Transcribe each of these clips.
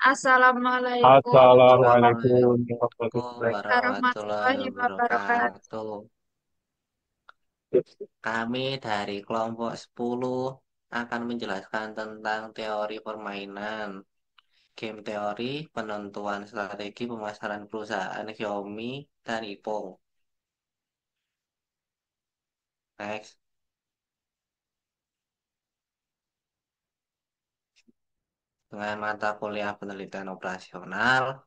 Assalamualaikum Assalamualaikum Assalamualaikum warahmatullahi warahmatullahi wabarakatuh. wabarakatuh. Kami dari kelompok 10 akan menjelaskan tentang teori permainan, game teori, penentuan strategi pemasaran perusahaan Xiaomi dan Ipoh. Next, dengan mata kuliah penelitian operasional,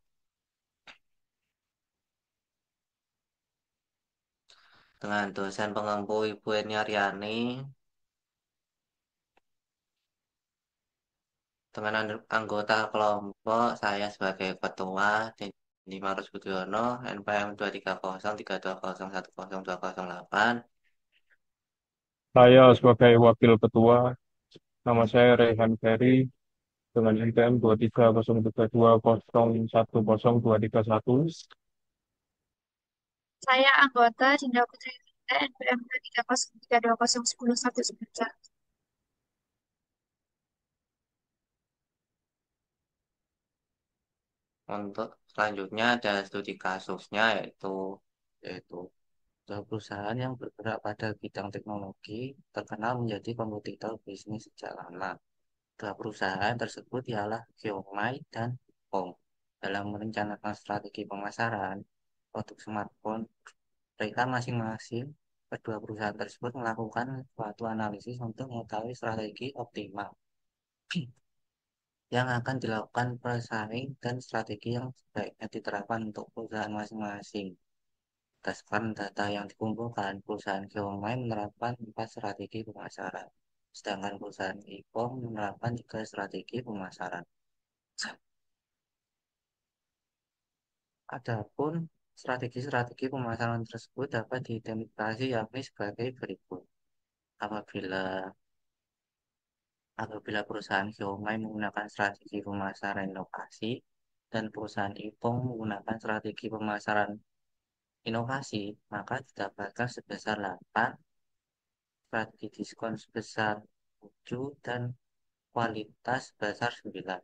dengan dosen pengempu Ibu Eni Aryani, dengan anggota kelompok saya sebagai ketua, Dendi Marus Budiono, NPM 23032010208. Saya sebagai wakil ketua, nama saya Rehan Ferry dengan NPM 23032010231. Saya anggota Dinda Putri NPM 3030101. Untuk selanjutnya ada studi kasusnya yaitu sebuah perusahaan yang bergerak pada bidang teknologi terkenal menjadi kompetitor bisnis sejak lama. Dua perusahaan tersebut ialah Xiaomi dan Hong. Dalam merencanakan strategi pemasaran produk smartphone mereka masing-masing, kedua perusahaan tersebut melakukan suatu analisis untuk mengetahui strategi optimal yang akan dilakukan pesaing dan strategi yang sebaiknya diterapkan untuk perusahaan masing-masing. Berdasarkan data yang dikumpulkan, perusahaan Xiaomi menerapkan 4 strategi pemasaran, sedangkan perusahaan Ipoh menerapkan 3 strategi pemasaran. Adapun strategi-strategi pemasaran tersebut dapat diidentifikasi yakni sebagai berikut. Apabila apabila perusahaan Xiaomi menggunakan strategi pemasaran inovasi dan perusahaan Ipong menggunakan strategi pemasaran inovasi, maka didapatkan sebesar 8, strategi diskon sebesar 7, dan kualitas sebesar 9.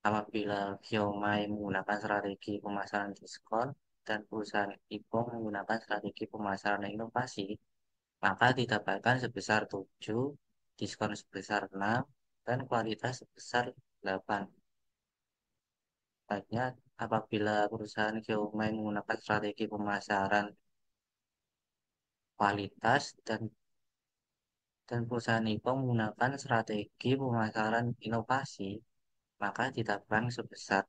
Apabila Xiaomi menggunakan strategi pemasaran diskon dan perusahaan Ipong menggunakan strategi pemasaran inovasi, maka didapatkan sebesar 7, diskon sebesar 6, dan kualitas sebesar 8. Selanjutnya, apabila perusahaan Xiaomi menggunakan strategi pemasaran kualitas dan perusahaan Nippon menggunakan strategi pemasaran inovasi, maka didapatkan sebesar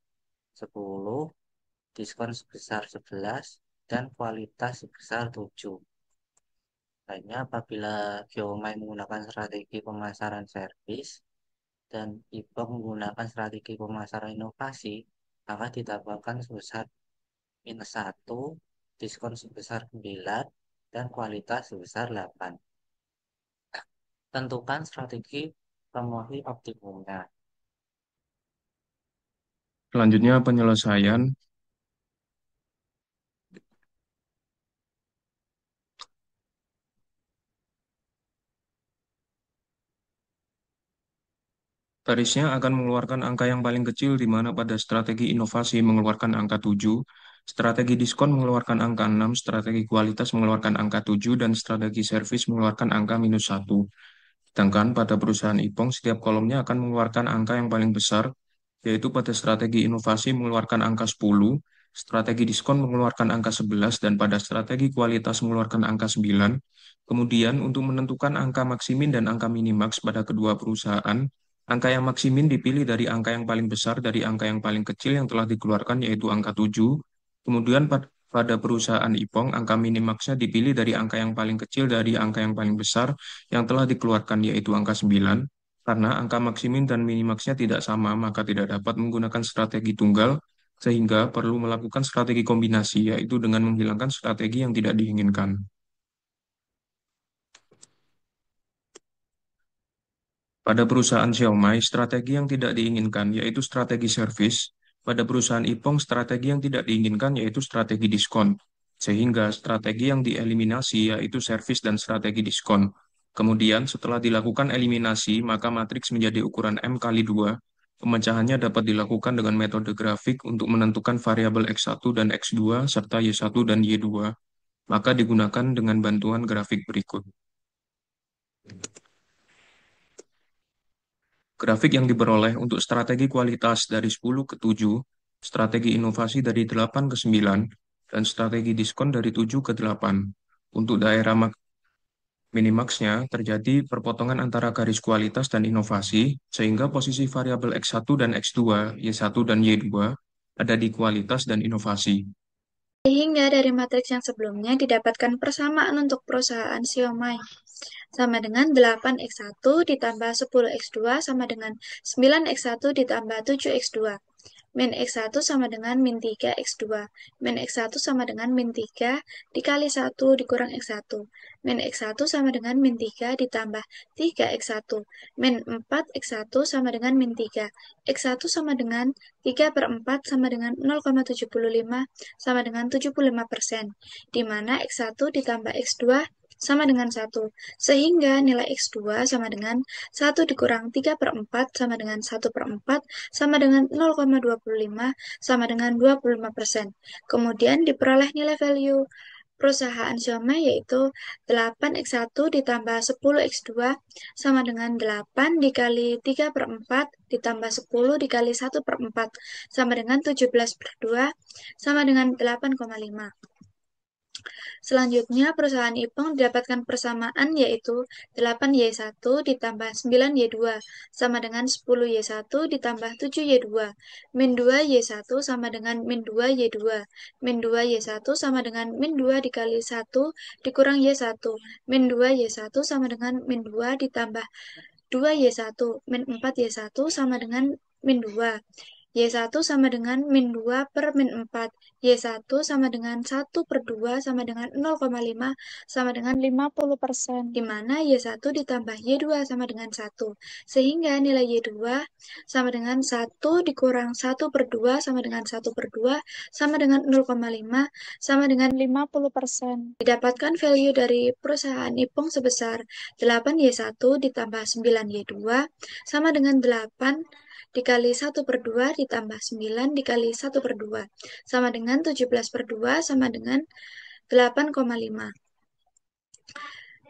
10, diskon sebesar 11, dan kualitas sebesar 7. Lainnya, apabila Xiaomi menggunakan strategi pemasaran servis dan Nippon menggunakan strategi pemasaran inovasi, maka didapatkan sebesar -1, diskon sebesar 9, dan kualitas sebesar 8. Tentukan strategi promosi optimumnya. Selanjutnya penyelesaian. Garisnya akan mengeluarkan angka yang paling kecil di mana pada strategi inovasi mengeluarkan angka 7, strategi diskon mengeluarkan angka 6, strategi kualitas mengeluarkan angka 7, dan strategi servis mengeluarkan angka -1. Sedangkan pada perusahaan Ipong, setiap kolomnya akan mengeluarkan angka yang paling besar, yaitu pada strategi inovasi mengeluarkan angka 10, strategi diskon mengeluarkan angka 11, dan pada strategi kualitas mengeluarkan angka 9. Kemudian, untuk menentukan angka maksimin dan angka minimaks pada kedua perusahaan, angka yang maksimin dipilih dari angka yang paling besar dari angka yang paling kecil yang telah dikeluarkan, yaitu angka 7. Kemudian, pada perusahaan Ipong, angka minimaksnya dipilih dari angka yang paling kecil dari angka yang paling besar yang telah dikeluarkan, yaitu angka 9. Karena angka maksimin dan minimaksnya tidak sama, maka tidak dapat menggunakan strategi tunggal, sehingga perlu melakukan strategi kombinasi, yaitu dengan menghilangkan strategi yang tidak diinginkan. Pada perusahaan Xiaomi, strategi yang tidak diinginkan yaitu strategi servis. Pada perusahaan Ipong, strategi yang tidak diinginkan yaitu strategi diskon. Sehingga strategi yang dieliminasi yaitu servis dan strategi diskon. Kemudian, setelah dilakukan eliminasi, maka matriks menjadi ukuran M kali 2, Pemecahannya dapat dilakukan dengan metode grafik untuk menentukan variabel X1 dan X2 serta Y1 dan Y2, maka digunakan dengan bantuan grafik berikut. Grafik yang diperoleh untuk strategi kualitas dari 10 ke 7, strategi inovasi dari 8 ke 9, dan strategi diskon dari 7 ke 8. Untuk daerah minimaxnya terjadi perpotongan antara garis kualitas dan inovasi, sehingga posisi variabel X1 dan X2, Y1 dan Y2 ada di kualitas dan inovasi. Sehingga dari matriks yang sebelumnya didapatkan persamaan untuk perusahaan siomai sama dengan 8x1 ditambah 10x2 sama dengan 9x1 ditambah 7x2. Min X1 sama dengan min 3x2. Min X1 sama dengan min 3 dikali 1 dikurang X1. Min X1 sama dengan min 3 ditambah 3x1. Min 4x1 sama dengan min 3. X1 sama dengan 3 per 4 sama dengan 0,75 sama dengan 75%, di mana X1 ditambah X2 sama dengan 1, sehingga nilai X2 sama dengan 1 dikurang 3 per 4 sama dengan 1 per 4 sama dengan 0,25 sama dengan 25%. Kemudian diperoleh nilai value perusahaan Xiaomi yaitu 8x1 ditambah 10x2 sama dengan 8 dikali 3 per 4 ditambah 10 dikali 1 per 4 sama dengan 17 per 2 sama dengan 8,5. Selanjutnya, perusahaan Ipeng mendapatkan persamaan yaitu 8Y1 ditambah 9Y2 sama dengan 10Y1 ditambah 7Y2. Min 2Y1 sama dengan min 2Y2. Min 2Y1 sama dengan min 2 dikali 1 dikurang Y1. Min 2Y1 sama dengan min 2 ditambah 2Y1. Min 4Y1 sama dengan min 2. Y1 sama dengan min 2 per min 4. Y1 sama dengan 1 per 2 sama dengan 0,5 sama dengan 50%, di mana Y1 ditambah Y2 sama dengan 1. Sehingga nilai Y2 sama dengan 1 dikurang 1 per 2 sama dengan 1 per 2 sama dengan 0,5 sama dengan 50%. Didapatkan value dari perusahaan Ipung sebesar 8Y1 ditambah 9Y2 sama dengan 8 dikali 1 per 2 ditambah 9 dikali 1 per 2 sama dengan 17 per 2 sama dengan 8,5.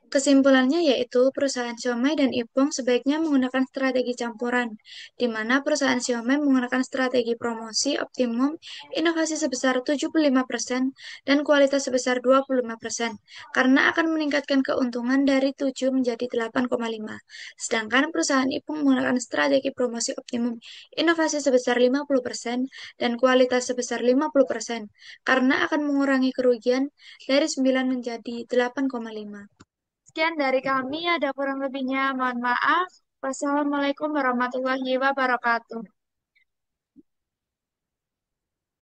Kesimpulannya yaitu perusahaan Xiaomi dan Ipong sebaiknya menggunakan strategi campuran, di mana perusahaan Xiaomi menggunakan strategi promosi optimum, inovasi sebesar 75%, dan kualitas sebesar 25%, karena akan meningkatkan keuntungan dari 7 menjadi 8,5. Sedangkan perusahaan Ipong menggunakan strategi promosi optimum, inovasi sebesar 50%, dan kualitas sebesar 50%, karena akan mengurangi kerugian dari 9 menjadi 8,5. Sekian dari kami, ada kurang lebihnya mohon maaf. Wassalamualaikum warahmatullahi wabarakatuh.